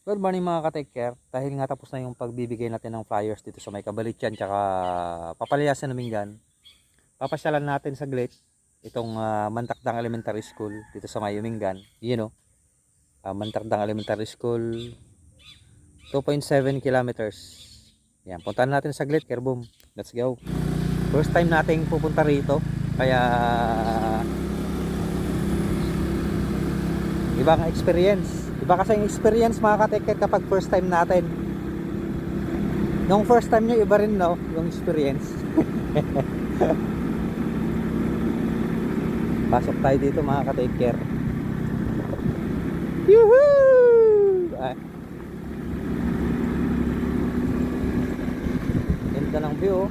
Good morning mga ka-take care. Dahil nga tapos na yung pagbibigay natin ng flyers dito sa may Kabalityan tsaka Papalayasan ng Mingan. Papasyalan natin saglit itong Mantakdang Elementary School dito sa may Mingan. Yun o. Mantakdang Elementary School 2.7 kilometers. Yan, puntahan natin saglit, Kerboom. Let's go. First time nating pupunta rito. Kaya ibang experience. Iba kasi yung experience mga ka-take care kapag first time natin. Nung first time nyo, iba rin no, yung experience. Pasok tayo dito mga ka-take care. Yuhuu! Ganda ng view oh.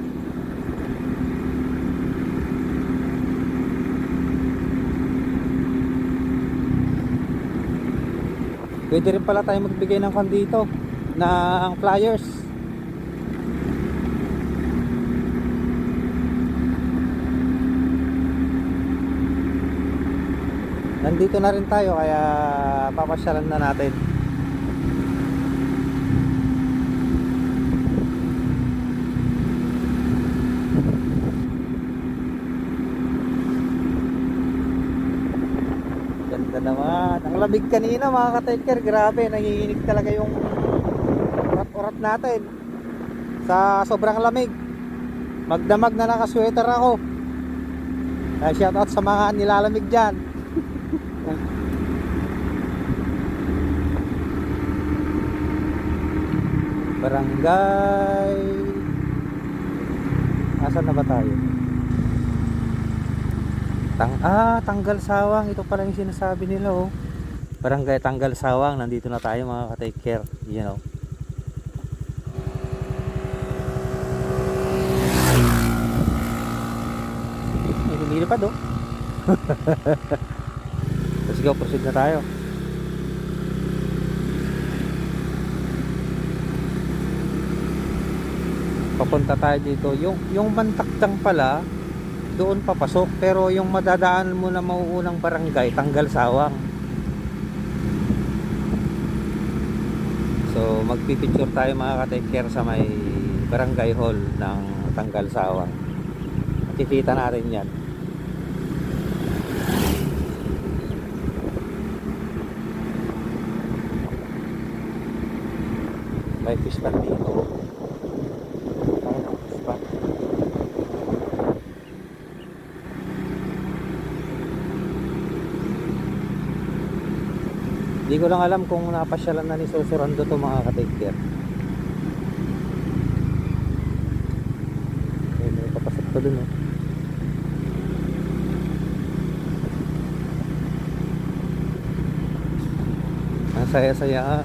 Pwede rin pala tayo magbigay ng dito ng flyers. Nandito na rin tayo kaya papasyalan na natin. Ganda naman. Ang lamig kanina mga ka-taker. Grabe, nanginginig talaga yung urat-urat natin sa sobrang lamig. Magdamag na nakasweater ako. Kaya shout out sa mga nilalamig dyan. Barangay. Asan na ba tayo? Tanggal Sawang. Ito pala yung sinasabi nila oh. Barangay Tanggal Sawang. Nandito na tayo mga ka-take care. You know. May lumilipad oh. Let's go, proceed na tayo. Papunta tayo dito. Yung Mantakdang pala doon papasok, pero yung madadaanan mo na mauunang barangay Tanggal Sawang. So magpipicture tayo mga ka-take care sa may barangay hall ng Tanggal Sawang. Makikita natin yan. May fish pan dito. Fish pan. Hindi ko lang alam kung napasyalan na ni Susurando to mga ka-take care. May papasok pa dun oh. Ang saya-saya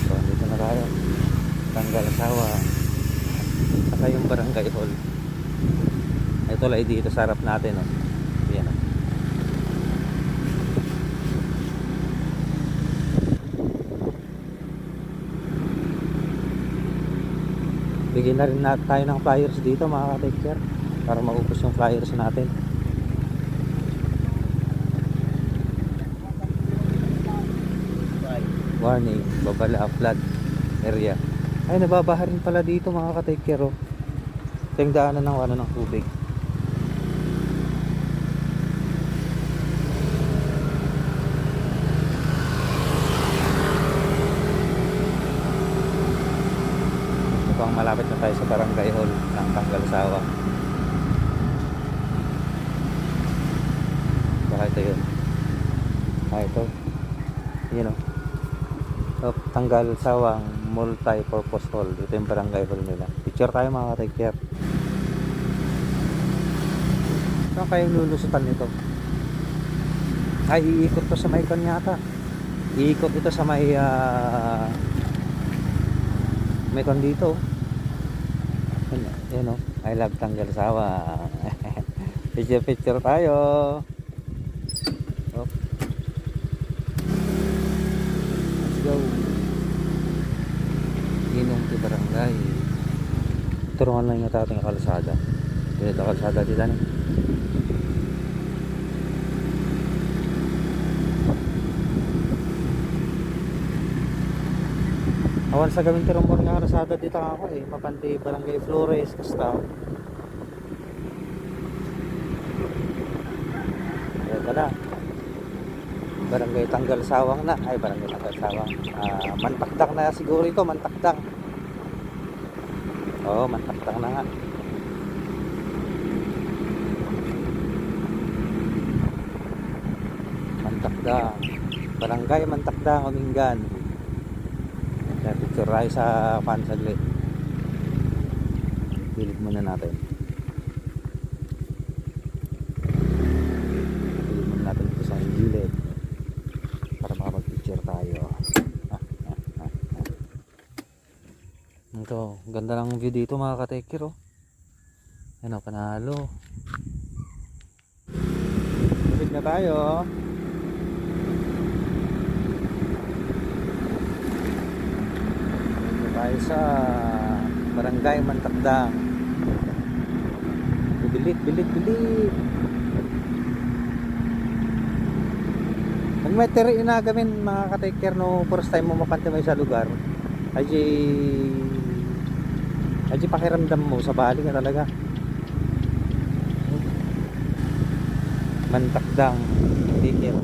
So dito na tayo. Tanggal Sawang. Saka yung barangay hall. Ito lang dito sa harap natin oh. Yan oh. Bigyan na rin tayo ng flyers dito mga ka-take care para maubos yung flyers natin. Warning, babala flood area. Ay, nababaha rin pala dito mga ka-take care oh. Ito yung daanan ng tubig. Mukhang malapit na tayo sa barangay hall ng Tanggal Sawang. Baka ito yun. Ito yun o. Tanggal Sawang Multi-Purpose Hall. Ito yung barangay hall nila. Picture tayo mga ka-take care. Saan kayong lulusutan nito? Ay, iikot to sa may kanyata. Iikot ito sa may may kon dito. Yan o. I love Tanggal Sawang. Picture tayo. Oh. Let's go. Ginong ti barangay. Turuan lang yung ating kalsada. Dito kalsada dito na. Awan sa gamin tirong mo nga karasada dito ako eh. Mapanti Barangay Flores, Castao. Ito na. Barangay Tanggal Sawang na. Ay, Barangay Tanggal Sawang. Mantakdang na siguro ito, Mantakdang. Oo, Mantakdang na nga. Mantakdang. Barangay Mantakdang, Umingan. Picture tayo sa fan saglit. Pilit muna natin. Pilit muna natin dito sa gilid para makapag-picture tayo. Ito, ganda ng view dito mga katekir oh. Ano, panalo. Pilit na tayo. Tayo sa Barangay Mantakdang. Bilit. Nang may tiri na gamin mga ka-take no first time mo mapantimay sa lugar. Aji pakiramdam mo sa bali ka talaga. Mantakdang. Tikir.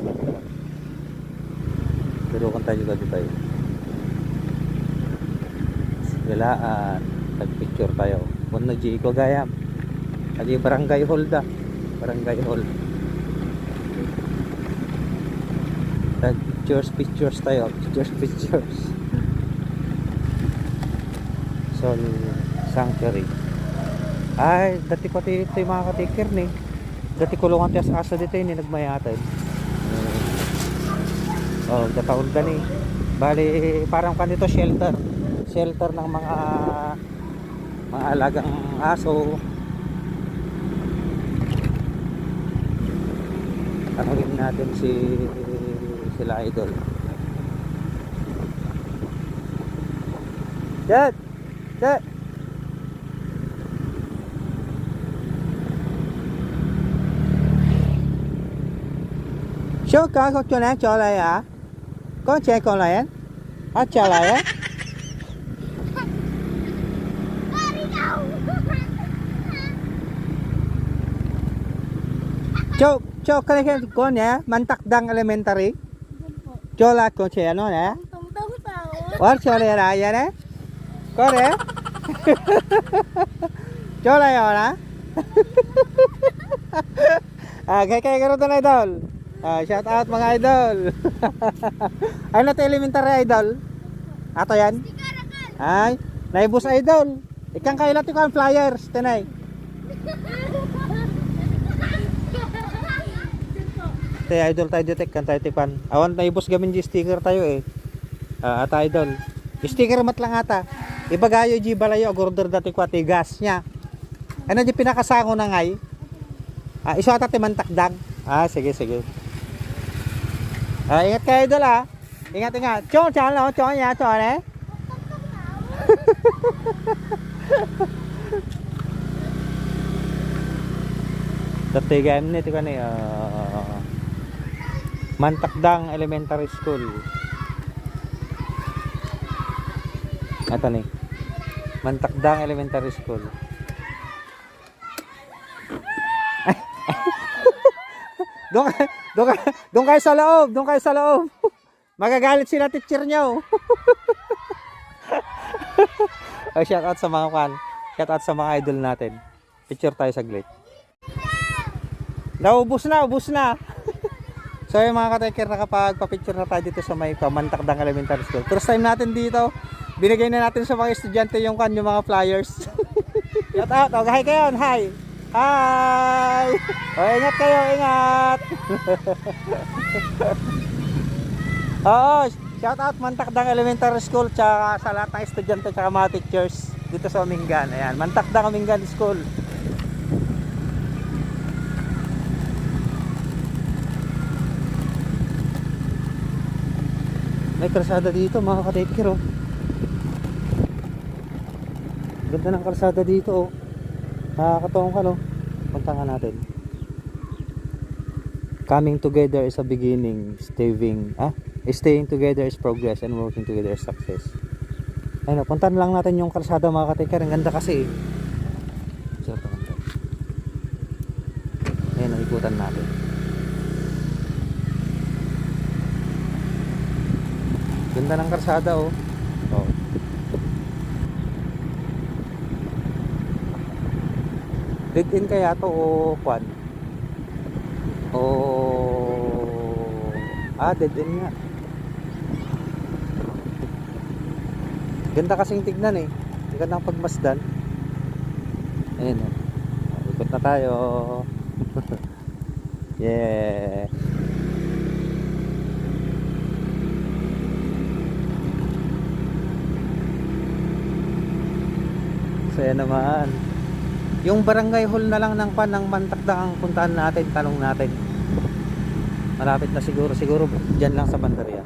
Pero kung tayo dito tayo. Galaan, tag-picture tayo. Kung nag-G ko gayam. Lagi barangay hall da. Barangay hall. Tag-pictures tayo. Pictures. Sol Sanctuary. Ay, dati ko ito yung mga katikir ni. Dati kulungan tayo sa asa dito yun, nagmayatid. Oh, dataon ka ni. Bali, parang kanito shelter ng mga alagang aso. Tanungin natin sila idol. Dad! Số có cho nãy cho lại à? Có xe còn lại á? Cho lại á? Cho cái này có nè, Mantakdang Elementary. Cho là có trẻ nó nè. Ủa cho lại là vậy đấy. Có đấy. Cho lại rồi nè. Kaya karoon na idol. Shout out mga idol. Ay na elementary idol. Ato yan. Ay, naibus idol. Ikang kailan ko ang flyers tenay. Te idol tayo detek kan tayo tipan. Awan naibus gamin di sticker tayo eh. Ata idol. Sticker mat lang ata. Ibagayo di balayo order dati ko ati gas nya. Ano di pinakasango na ngay? Iso ata ti Mantakdang. Sige. Ingat kayo idol Ingat. Chong lo, chong ya, chong eh. Tatigan nito kan Mantakdang Elementary School. Ito ni. Mantakdang Elementary School. Doon kayo sa loob. Magagalit sila teacher nyo. Shout out sa mga shout out sa mga idol natin. Picture tayo saglit. Ubus na. So yung mga ka-taker, nakapagpa-picture na tayo dito sa may Mantakdang Elementary School. First time natin dito. Binigay na natin sa mga estudyante yung mga flyers. Shout out. Hi kayo. Hi. Ingat kayo, ingat. Shout out Mantakdang Elementary School tsaka sa lahat ng estudyante tsaka mga teachers dito sa Umingan. Ayan, Mantakdang Umingan School. May kalsada dito mga ka-taker Ganda ng kalsada dito Nakakatawang ka Punta nga natin. Coming together is a beginning. Staying together is progress, and working together is success. Ayun, puntahan lang natin yung kalsada mga ka-taker. Ang ganda kasi eh. So, ayun, ikutan natin. Ganda ng kalsada oh. Oh. Dead end kaya to o kwan? O dead end nga. Ganda kasing tignan eh. Ganda ng pagmasdan. Ayun oh. Ikot na tayo. Yeah. Saya naman. Yung barangay hall na lang ng ng Mantakdang ang puntahan natin, tanong natin. Malapit na siguro diyan lang sa bandarya.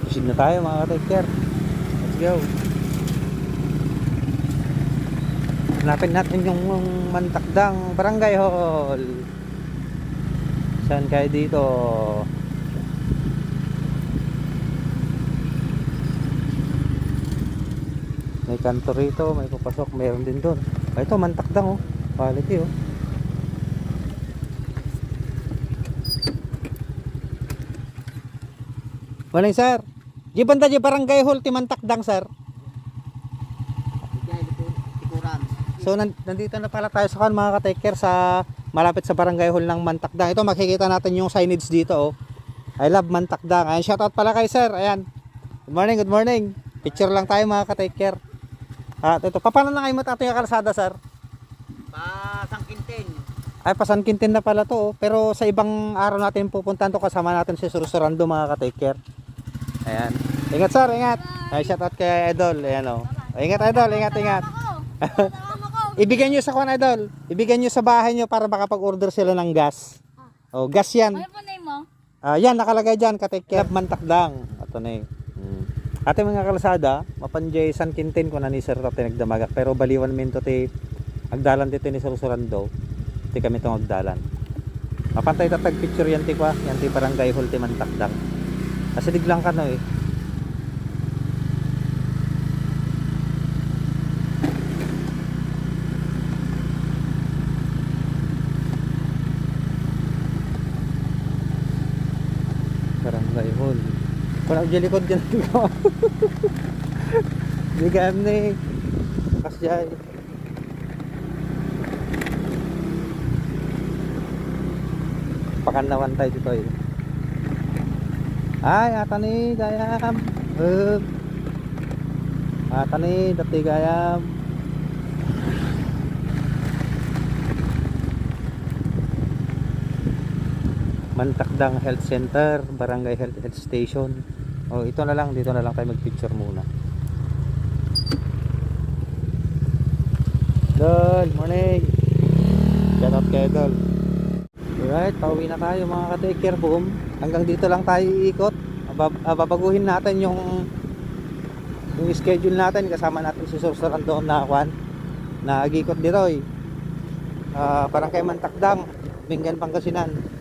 Proceed na tayo mga ka-taker. Let's go. Hanapin natin yung Mantakdang barangay hall. Saan kayo dito? May kanto rito, may papasok, mayroon din doon. Ito, Mantakdang oh. Quality oh. Morning sir. Di banda di barangay hall ti Mantakdang sir. So nandito na pala tayo sa mga ka-taker sa malapit sa barangay hall ng Mantakdang. Ito makikita natin yung signage dito oh. I love Mantakdang. Ayan, shoutout pala kay sir. Ayan. Good morning, good morning. Picture lang tayo mga ka-taker. At ito, paano na kayo matato yung kalsada sir? Pasangkintin. Ay, Pasangkintin na pala to oh. Pero sa ibang araw natin pupuntahan to, kasama natin si Sursurando mga ka-taker. Ayan. Ingat sir, ingat. Ay, shoutout kay Idol. Ayan oh. Ingat Idol, ingat. Ibigay nyo sa kwan Idol. Ibigay nyo sa bahay nyo para makapag-order sila ng gas. Oh, gas yan. Ano po name mo? Yan, nakalagay dyan, ka-taker. Mantakdang. Ito na eh. Ate mga kalsada, mapanjay San Quintin ko na ni Sir Tapos nagdamagak. Pero baliwan minto ti agdalan dito ni Sursurando. Ti kami itong agdalan. Mapantay tatag picture yan ti kwa. Yan ti barangay hall ti Mantakdang. Kasi diglang ka no eh. Barangay hall. Kung nagjilikod dyan ko. Bigam ni Kasyay. Pakanawan tayo dito eh. Ay, ata ni gayam. Ata ni dati gayam. Mantakdang Health Center, Barangay Health Station. Oh, ito na lang, dito na lang tayo mag-picture muna. Dol, morning. Shout out kay Dol. Alright, pauwi na tayo mga ka-taker boom. Hanggang dito lang tayo iikot. Babaguhin natin yung schedule natin. Kasama natin si Sursurando na kwan na agikot dito eh. Parang kay Mantakdang, Bingan, Pangasinan.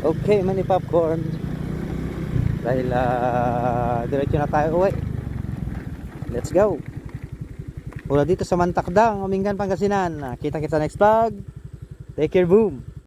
Okay, mani popcorn. Dahil diretso na tayo uwi. Let's go. Mula dito sa Mantakdang, Mingan, Pangasinan. Kita-kita next vlog. Take care, boom.